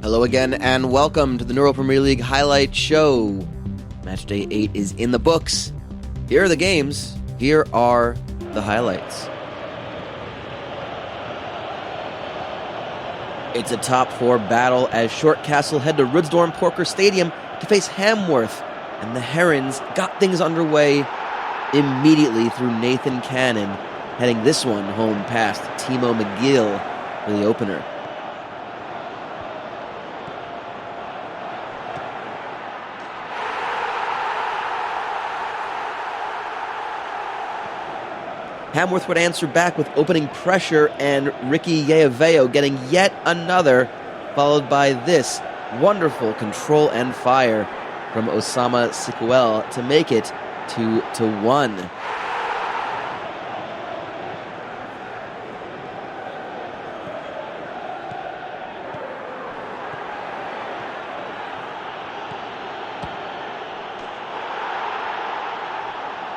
Hello again and welcome to the Neuro Premier League Highlight Show. Match Day 8 is in the books. Here are the games. Here are the highlights. It's a top four battle as Shortcastle head to Rudsdorf Porker Stadium to face Hamworth, and the Herons got things underway immediately through Nathan Cannon, heading this one home past Timo McGill for the opener. Hamworth would answer back with opening pressure and Ricky YEAVAYO getting yet another, followed by this wonderful control and fire from Osama Sikuel to make it 2-1.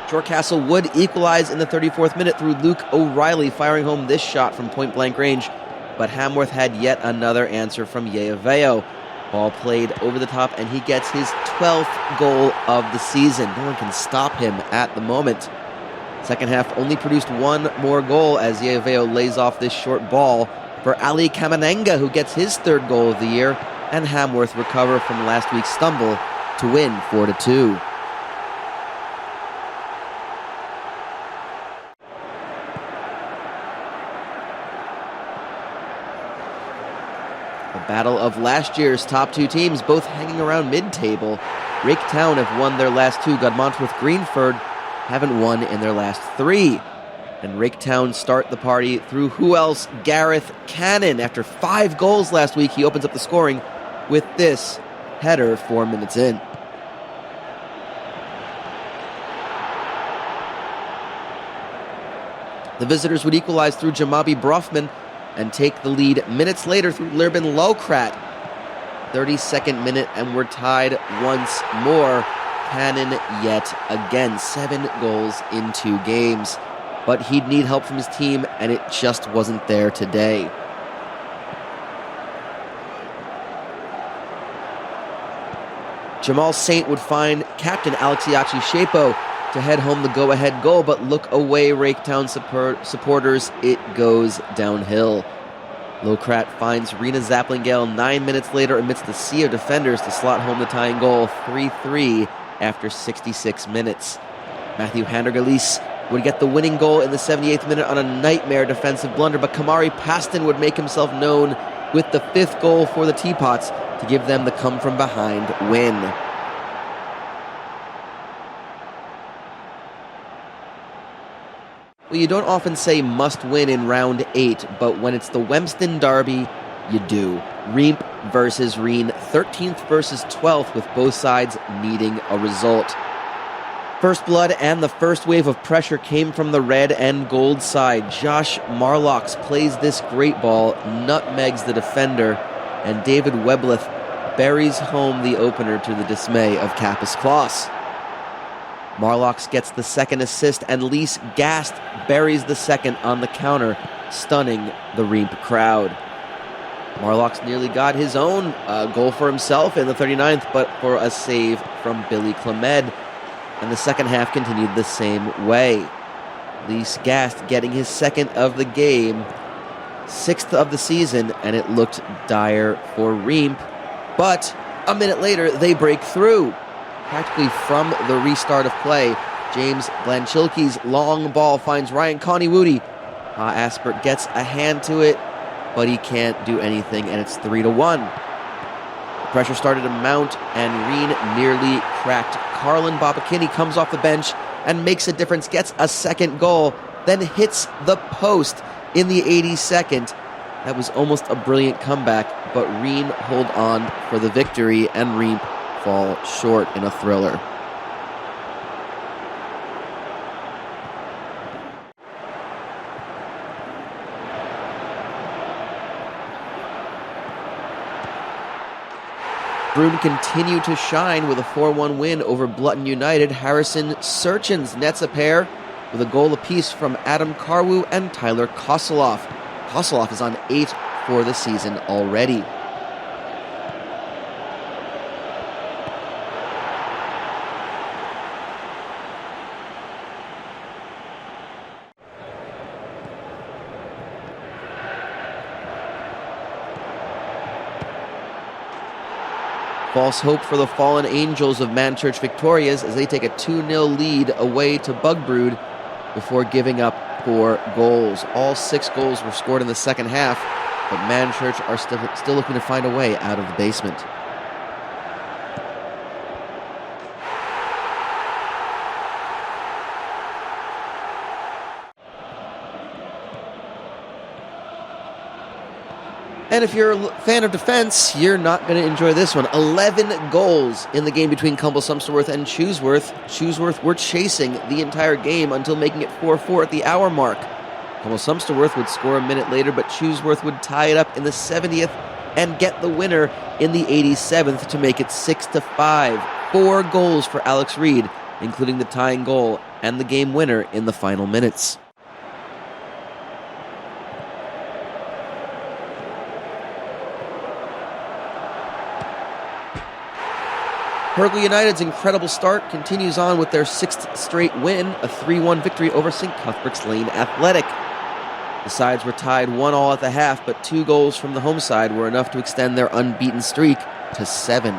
Shortcastle would equalize in the 34th minute through Luke O'Reilly firing home this shot from point-blank range, but Hamworth had yet another answer from YEAVAYO. Ball played over the top, and he gets his 12th goal of the season. No one can stop him at the moment. Second half only produced one more goal as YEAVAYO lays off this short ball for Ali Kamanenga, who gets his third goal of the year, and Hamworth recover from last week's stumble to win 4-2. A battle of last year's top two teams, both hanging around mid-table. Rake Town have won their last two. Godmonmouth Greenford haven't won in their last three. And Rake Town start the party through who else? Gareth Cannon. After 5 goals last week, he opens up the scoring with this header 4 minutes in. The visitors would equalize through Jamabi Brofman and take the lead minutes later through Lirben Lokrat. 32nd minute, and we're tied once more. Cannon yet again. 7 goals in 2 games. But he'd need help from his team, and it just wasn't there today. Jamal Saint would find captain Alexiachi Shepo to head home the go-ahead goal, but look away, Rake Town supporters, it goes downhill. Lokrat finds Rena Zaplingale 9 minutes later amidst the sea of defenders to slot home the tying goal, 3-3 after 66 minutes. Matthew Handergalis would get the winning goal in the 78th minute on a nightmare defensive blunder, but Kamari Paston would make himself known with the 5th goal for the Teapots to give them the come-from-behind win. Well, you don't often say must win in round 8, but when it's the Wemston Derby, you do. Reamp versus Reen, 13th versus 12th, with both sides needing a result. First blood and the first wave of pressure came from the red and gold side. Josh Marlocks plays this great ball, nutmegs the defender, and David Webleth buries home the opener to the dismay of Kappas Kloss. Marlocks gets the second assist, and Lise Gast buries the second on the counter, stunning the Reamp crowd. Marlocks nearly got his own goal for himself in the 39th, but for a save from Billy Clemed, and the second half continued the same way. Lise Gast getting his second of the game, 6th of the season, and it looked dire for Reamp, but a minute later they break through. Practically from the restart of play, James Blanchilke's long ball finds Ryan Connie-Woody. Aspert gets a hand to it, but he can't do anything, and it's 3-1. The pressure started to mount, and Reen nearly cracked. Carlin Babakini comes off the bench and makes a difference, gets a second goal, then hits the post in the 82nd. That was almost a brilliant comeback, but Reen hold on for the victory, and Reamp fall short in a thriller. Broome continue to shine with a 4-1 win over Blutton United. Harrison Searchins nets a pair with a goal apiece from Adam Karwu and Tyler Kosoloff. Kosoloff is on 8 for the season already. False hope for the fallen angels of Manchurch Victorias as they take a 2-0 lead away to Bugbrood before giving up 4 goals. All 6 goals were scored in the second half, but Manchurch are still looking to find a way out of the basement. And if you're a fan of defense, you're not going to enjoy this one. 11 goals in the game between Cumble-Sumsterworth and Chewsworth. Chewsworth were chasing the entire game until making it 4-4 at the hour mark. Cumble-Sumsterworth would score a minute later, but Chewsworth would tie it up in the 70th and get the winner in the 87th to make it 6-5. 4 goals for Alex Reed, including the tying goal and the game winner in the final minutes. Hurley United's incredible start continues on with their 6th straight win, a 3-1 victory over St. Cuthbert's Lane Athletic. The sides were tied 1-1 at the half, but 2 goals from the home side were enough to extend their unbeaten streak to 7.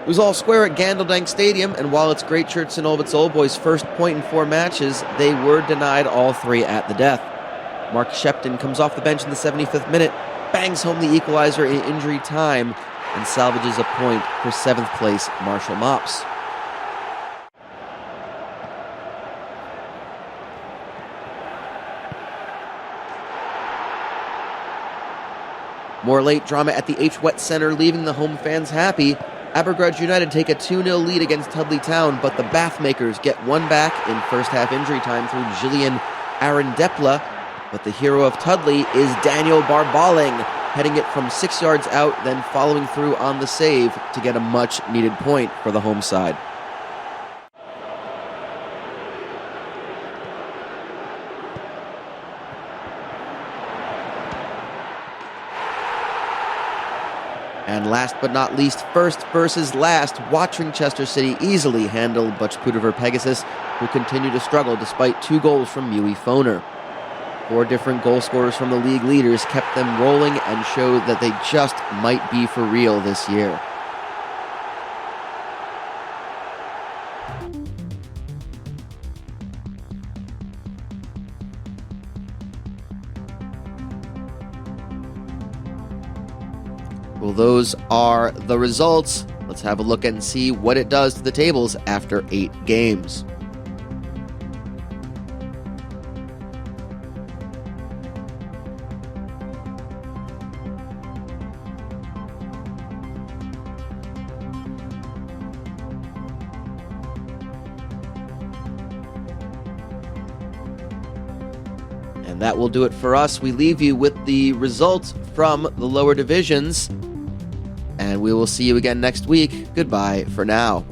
It was all square at Gandeldank Stadium, and while it's Great Church St. Olbit's Old Boys' first point in 4 matches, they were denied all 3 at the death. Mark Shepton comes off the bench in the 75th minute, bangs home the equalizer in injury time, and salvages a point for 7th place Marshall Mops. More late drama at the H. Wet Centre, leaving the home fans happy. Abergrudge United take a 2-0 lead against Tudley Town, but the Bathmakers get one back in first half injury time through Gillian Arendepla. But the hero of Tudley is Daniel Barbaling, heading it from 6 yards out, then following through on the save to get a much-needed point for the home side. And last but not least, first versus last, Wattrinchester City easily handled Butch-Pudover Pegasus, who continue to struggle despite 2 goals from Mui Foner. 4 different goal scorers from the league leaders kept them rolling and showed that they just might be for real this year. Well, those are the results. Let's have a look and see what it does to the tables after 8 games. And that will do it for us. We leave you with the results from the lower divisions. And we will see you again next week. Goodbye for now.